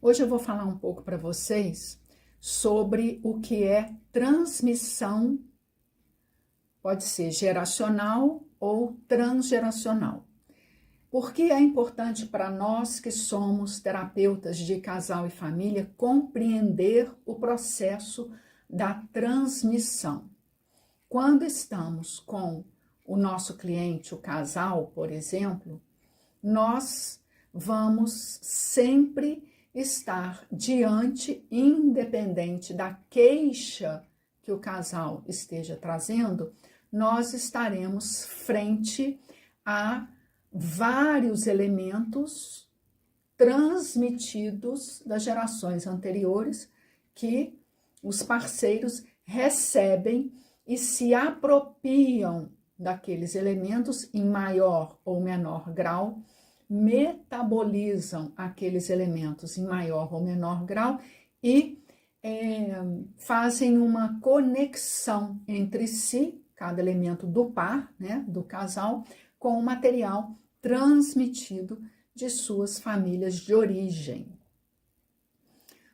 Hoje eu vou falar um pouco para vocês sobre o que é transmissão, pode ser geracional ou transgeracional. Por que é importante para nós que somos terapeutas de casal e família compreender o processo da transmissão? Quando estamos com o nosso cliente, o casal, por exemplo, nós vamos sempre estar diante, independente da queixa que o casal esteja trazendo, nós estaremos frente a vários elementos transmitidos das gerações anteriores que os parceiros recebem e se apropriam daqueles elementos em maior ou menor grau, metabolizam aqueles elementos em maior ou menor grau e fazem uma conexão entre si, cada elemento do par, né, do casal, com o material transmitido de suas famílias de origem.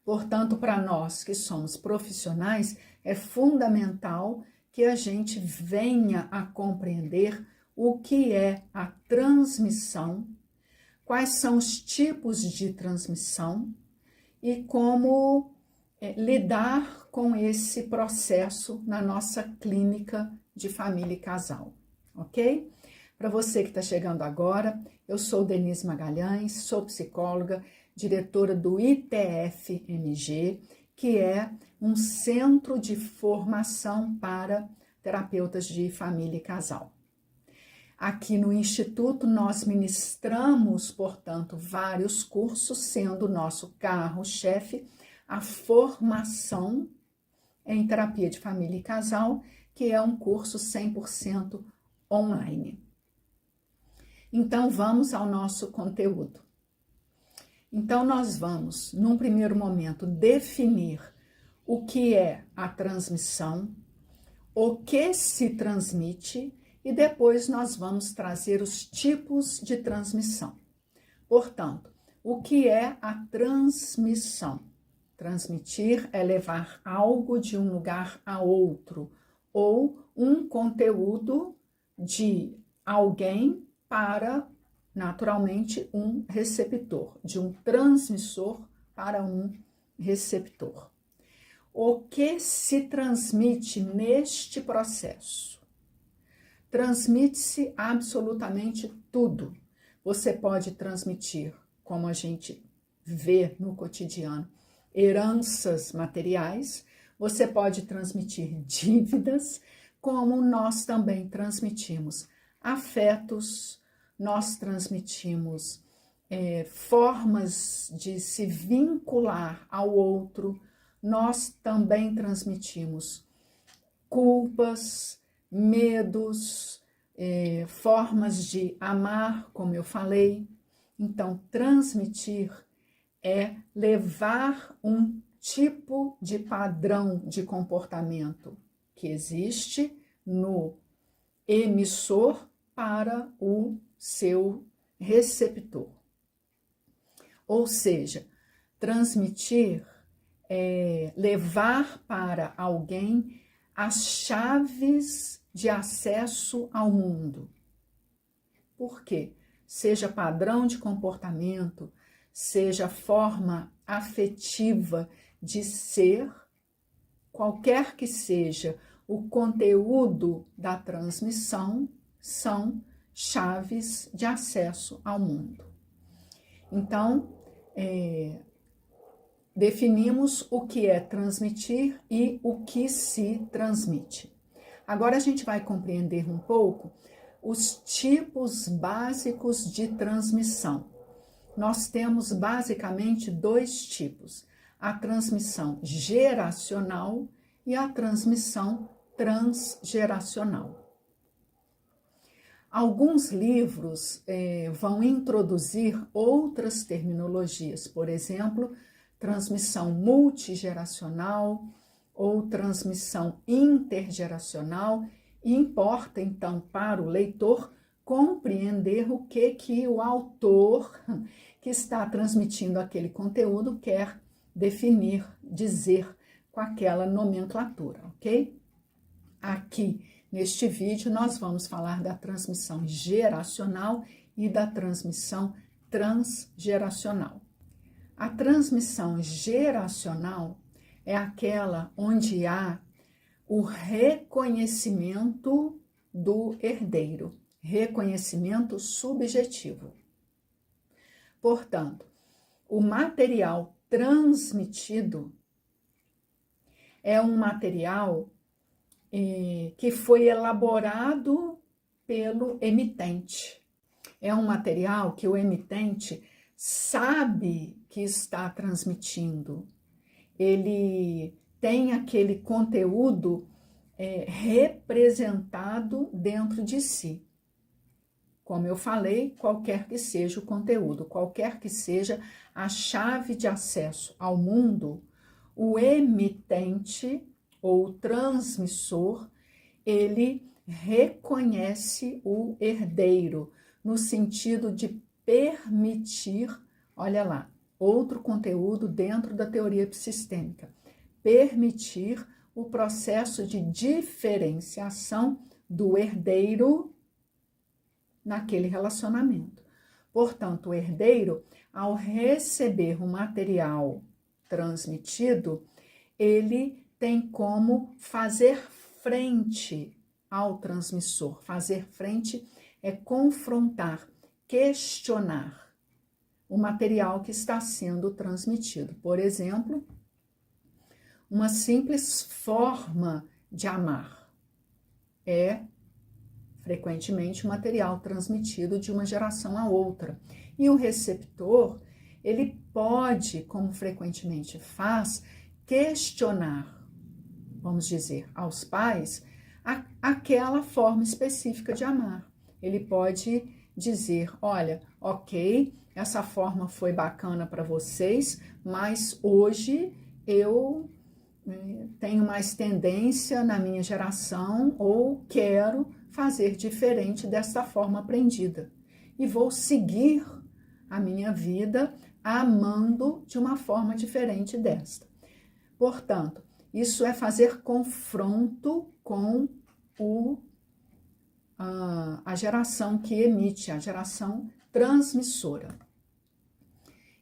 Portanto, para nós que somos profissionais, é fundamental que a gente venha a compreender o que é a transmissão, quais são os tipos de transmissão e como lidar com esse processo na nossa clínica de família e casal, ok? Para você que está chegando agora, eu sou Denise Magalhães, sou psicóloga, diretora do ITF-MG, que é um centro de formação para terapeutas de família e casal. Aqui no Instituto nós ministramos, portanto, vários cursos, sendo o nosso carro-chefe a formação em terapia de família e casal, que é um curso 100% online. Então, vamos ao nosso conteúdo. Então, nós vamos, num primeiro momento, definir o que é a transmissão, o que se transmite, e depois nós vamos trazer os tipos de transmissão. Portanto, o que é a transmissão? Transmitir é levar algo de um lugar a outro, ou um conteúdo de alguém para, naturalmente, um receptor, de um transmissor para um receptor. O que se transmite neste processo? Transmite-se absolutamente tudo. Você pode transmitir, como a gente vê no cotidiano, heranças materiais, você pode transmitir dívidas, como nós também transmitimos afetos, nós transmitimos formas de se vincular ao outro, nós também transmitimos culpas, medos, formas de amar, como eu falei. Então, transmitir é levar um tipo de padrão de comportamento que existe no emissor para o seu receptor. Ou seja, transmitir é levar para alguém as chaves de acesso ao mundo. Por quê? Seja padrão de comportamento, seja forma afetiva de ser, qualquer que seja o conteúdo da transmissão, são chaves de acesso ao mundo. Então, definimos o que é transmitir e o que se transmite. Agora a gente vai compreender um pouco os tipos básicos de transmissão. Nós temos basicamente dois tipos: a transmissão geracional e a transmissão transgeracional. Alguns livros vão introduzir outras terminologias, por exemplo, transmissão multigeracional ou transmissão intergeracional, e importa então para o leitor compreender o que o autor que está transmitindo aquele conteúdo quer definir, dizer com aquela nomenclatura, ok? Aqui, neste vídeo, nós vamos falar da transmissão geracional e da transmissão transgeracional. A transmissão geracional é aquela onde há o reconhecimento do herdeiro, reconhecimento subjetivo. Portanto, o material transmitido é um material que foi elaborado pelo emitente. É um material que o emitente sabe que está transmitindo. Ele tem aquele conteúdo representado dentro de si. Como eu falei, qualquer que seja o conteúdo, qualquer que seja a chave de acesso ao mundo, o emitente ou transmissor, ele reconhece o herdeiro, no sentido de permitir, olha lá, outro conteúdo dentro da teoria epissistêmica, permitir o processo de diferenciação do herdeiro naquele relacionamento. Portanto, o herdeiro, ao receber o material transmitido, ele tem como fazer frente ao transmissor. Fazer frente é confrontar, questionar o material que está sendo transmitido. Por exemplo, uma simples forma de amar é frequentemente o material transmitido de uma geração a outra. E o receptor, ele pode, como frequentemente faz, questionar, vamos dizer, aos pais, aquela forma específica de amar. Ele pode dizer, olha, ok, essa forma foi bacana para vocês, mas hoje eu tenho mais tendência na minha geração ou quero fazer diferente desta forma aprendida. E vou seguir a minha vida amando de uma forma diferente desta. Portanto, isso é fazer confronto com a geração que emite, a geração transmissora.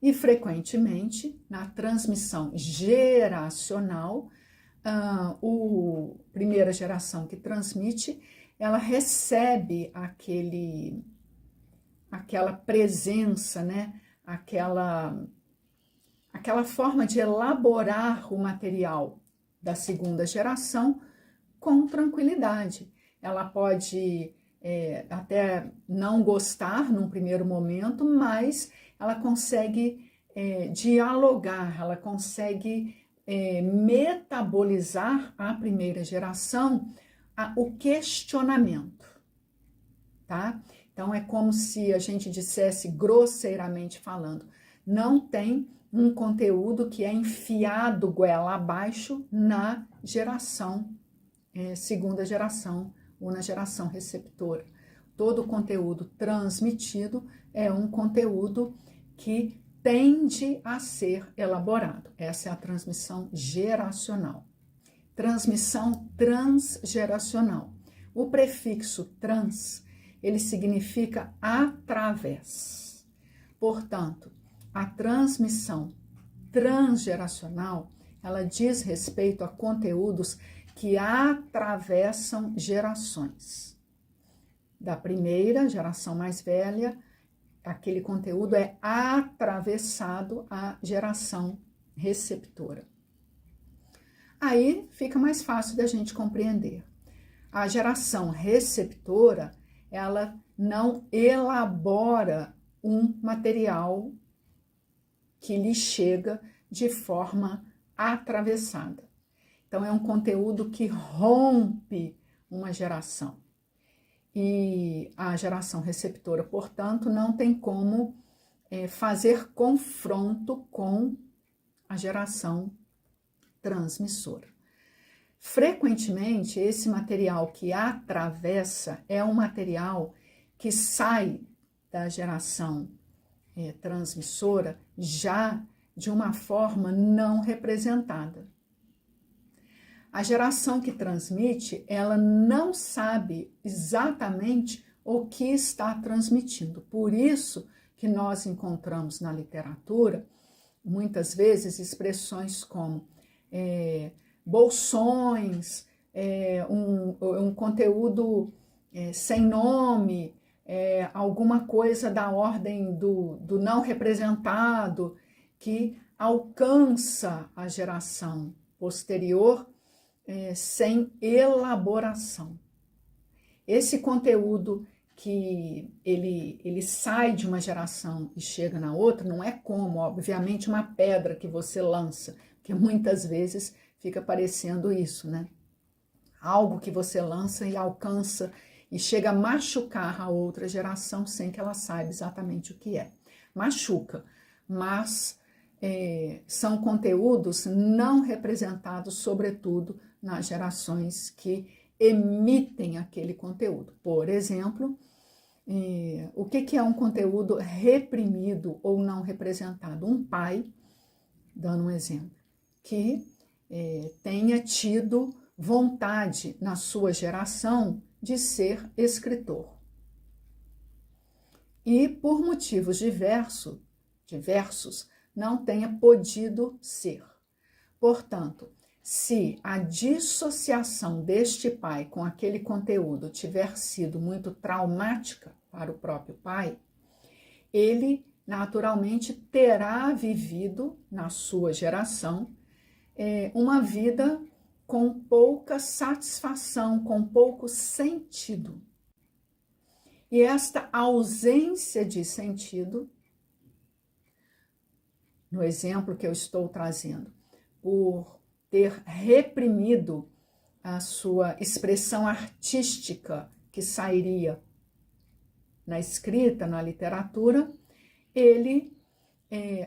E, frequentemente, na transmissão geracional, a primeira geração que transmite, ela recebe aquela presença, né? Aquela forma de elaborar o material da segunda geração com tranquilidade. Ela pode até não gostar num primeiro momento, mas ela consegue dialogar, ela consegue metabolizar a primeira geração o questionamento, tá? Então, é como se a gente dissesse, grosseiramente falando, não tem um conteúdo que é enfiado goela abaixo na geração, segunda geração, ou na geração receptora. Todo o conteúdo transmitido é um conteúdo que tende a ser elaborado. Essa é a transmissão geracional. Transmissão transgeracional. O prefixo trans, ele significa através. Portanto, a transmissão transgeracional, ela diz respeito a conteúdos que atravessam gerações. Da primeira geração mais velha, aquele conteúdo é atravessado à geração receptora. Aí fica mais fácil da gente compreender. A geração receptora, ela não elabora um material que lhe chega de forma atravessada. Então, é um conteúdo que rompe uma geração. E a geração receptora, portanto, não tem como fazer confronto com a geração transmissora. Frequentemente, esse material que atravessa é um material que sai da geração transmissora já de uma forma não representada. A geração que transmite, ela não sabe exatamente o que está transmitindo. Por isso que nós encontramos na literatura, muitas vezes, expressões como bolsões, um conteúdo sem nome, alguma coisa da ordem do não representado, que alcança a geração posterior sem elaboração. Esse conteúdo que ele sai de uma geração e chega na outra, não é como, obviamente, uma pedra que você lança, que muitas vezes fica parecendo isso, né? Algo que você lança e alcança e chega a machucar a outra geração sem que ela saiba exatamente o que é. Machuca, mas são conteúdos não representados, sobretudo, nas gerações que emitem aquele conteúdo. Por exemplo, o que é um conteúdo reprimido ou não representado? Um pai, dando um exemplo, que tenha tido vontade na sua geração de ser escritor. E por motivos diversos, não tenha podido ser. Portanto, se a dissociação deste pai com aquele conteúdo tiver sido muito traumática para o próprio pai, ele naturalmente terá vivido na sua geração uma vida com pouca satisfação, com pouco sentido. E esta ausência de sentido, no exemplo que eu estou trazendo, por ter reprimido a sua expressão artística que sairia na escrita, na literatura, ele,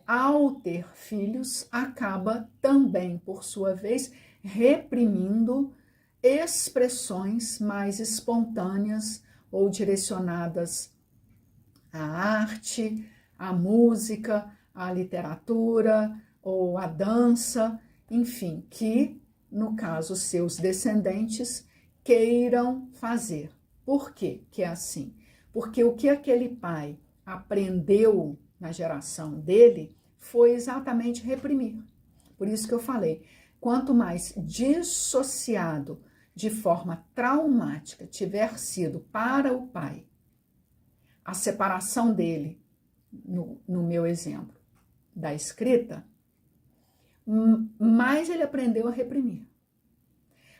ao ter filhos, acaba também, por sua vez, reprimindo expressões mais espontâneas ou direcionadas à arte, à música, à literatura ou à dança, enfim, que, no caso, seus descendentes queiram fazer. Por quê que é assim? Porque o que aquele pai aprendeu na geração dele foi exatamente reprimir. Por isso que eu falei, quanto mais dissociado de forma traumática tiver sido para o pai a separação dele, no meu exemplo, da escrita, mais ele aprendeu a reprimir.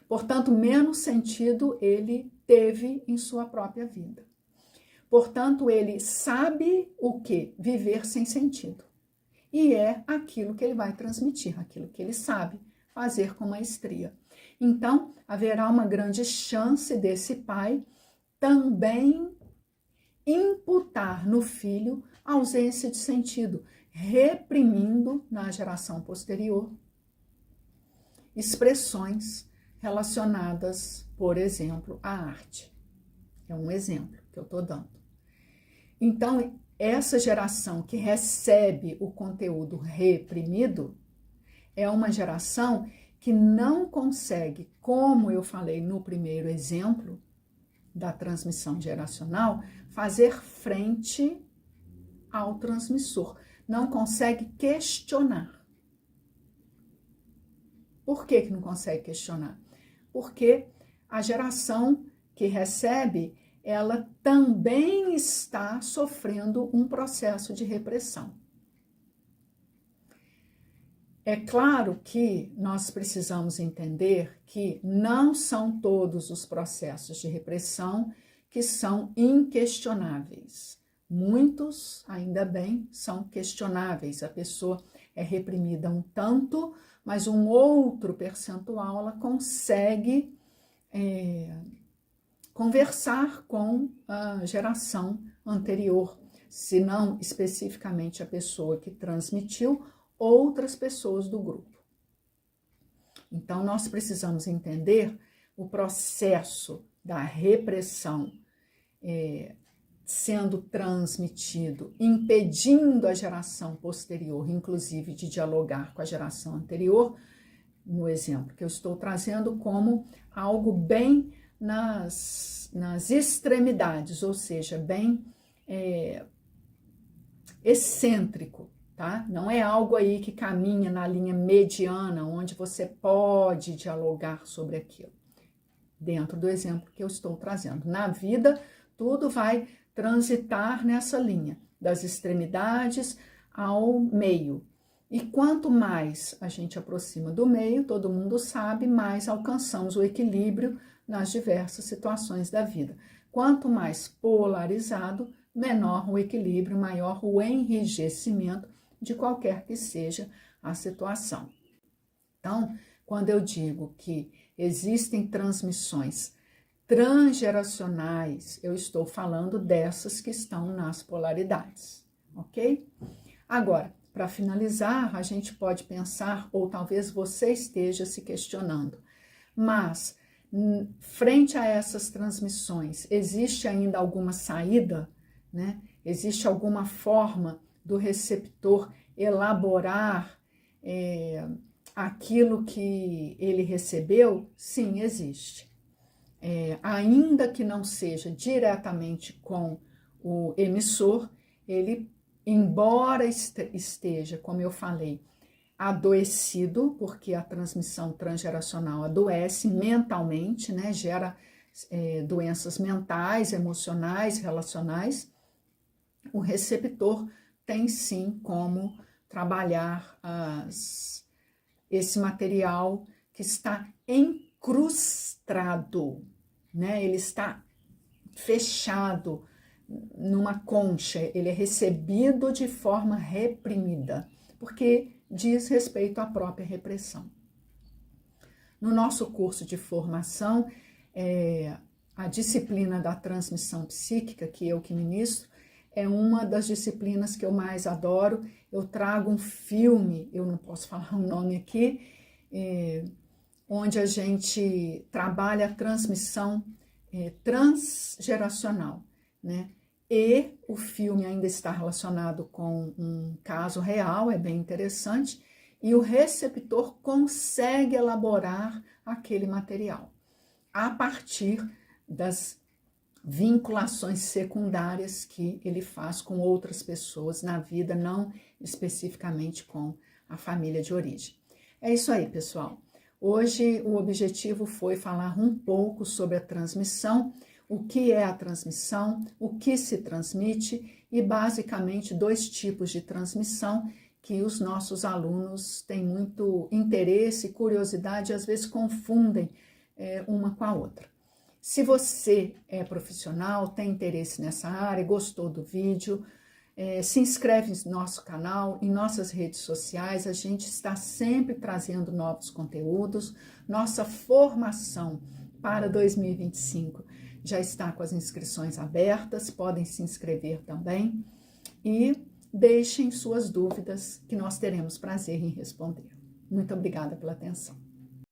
Portanto, menos sentido ele teve em sua própria vida. Portanto, ele sabe o que? Viver sem sentido. E é aquilo que ele vai transmitir, aquilo que ele sabe fazer com maestria. Então, haverá uma grande chance desse pai também imputar no filho a ausência de sentido, reprimindo na geração posterior expressões relacionadas, por exemplo, à arte. É um exemplo que eu estou dando. Então, essa geração que recebe o conteúdo reprimido é uma geração que não consegue, como eu falei no primeiro exemplo da transmissão geracional, fazer frente ao transmissor. Não consegue questionar. Por que não consegue questionar? Porque a geração que recebe, ela também está sofrendo um processo de repressão. É claro que nós precisamos entender que não são todos os processos de repressão que são inquestionáveis. Muitos, ainda bem, são questionáveis. A pessoa é reprimida um tanto, mas um outro percentual ela consegue conversar com a geração anterior, se não especificamente a pessoa que transmitiu, outras pessoas do grupo. Então, nós precisamos entender o processo da repressão sendo transmitido, impedindo a geração posterior, inclusive, de dialogar com a geração anterior, no exemplo que eu estou trazendo, como algo bem nas extremidades, ou seja, bem excêntrico, tá? Não é algo aí que caminha na linha mediana, onde você pode dialogar sobre aquilo. Dentro do exemplo que eu estou trazendo. Na vida, tudo vai transitar nessa linha, das extremidades ao meio. E quanto mais a gente aproxima do meio, todo mundo sabe, mais alcançamos o equilíbrio nas diversas situações da vida. Quanto mais polarizado, menor o equilíbrio, maior o enrijecimento de qualquer que seja a situação. Então, quando eu digo que existem transmissões transgeracionais, eu estou falando dessas que estão nas polaridades, ok? Agora, para finalizar, a gente pode pensar, ou talvez você esteja se questionando, mas frente a essas transmissões, existe ainda alguma saída, né? Existe alguma forma do receptor elaborar aquilo que ele recebeu? Sim, existe. Ainda que não seja diretamente com o emissor, ele, embora esteja, como eu falei, adoecido, porque a transmissão transgeracional adoece mentalmente, né? Gera doenças mentais, emocionais, relacionais, o receptor tem sim como trabalhar esse material que está encrustado, né? Ele está fechado numa concha, ele é recebido de forma reprimida, porque diz respeito à própria repressão. No nosso curso de formação, a disciplina da transmissão psíquica, que eu que ministro, é uma das disciplinas que eu mais adoro. Eu trago um filme, eu não posso falar o nome aqui, onde a gente trabalha a transmissão transgeracional, né? E o filme ainda está relacionado com um caso real, é bem interessante, e o receptor consegue elaborar aquele material a partir das vinculações secundárias que ele faz com outras pessoas na vida, não especificamente com a família de origem. É isso aí, pessoal. Hoje o objetivo foi falar um pouco sobre a transmissão, o que é a transmissão, o que se transmite e basicamente 2 tipos de transmissão que os nossos alunos têm muito interesse, curiosidade e às vezes confundem uma com a outra. Se você é profissional, tem interesse nessa área, gostou do vídeo, se inscreve no nosso canal, em nossas redes sociais, a gente está sempre trazendo novos conteúdos. Nossa formação para 2025 já está com as inscrições abertas, podem se inscrever também e deixem suas dúvidas que nós teremos prazer em responder. Muito obrigada pela atenção.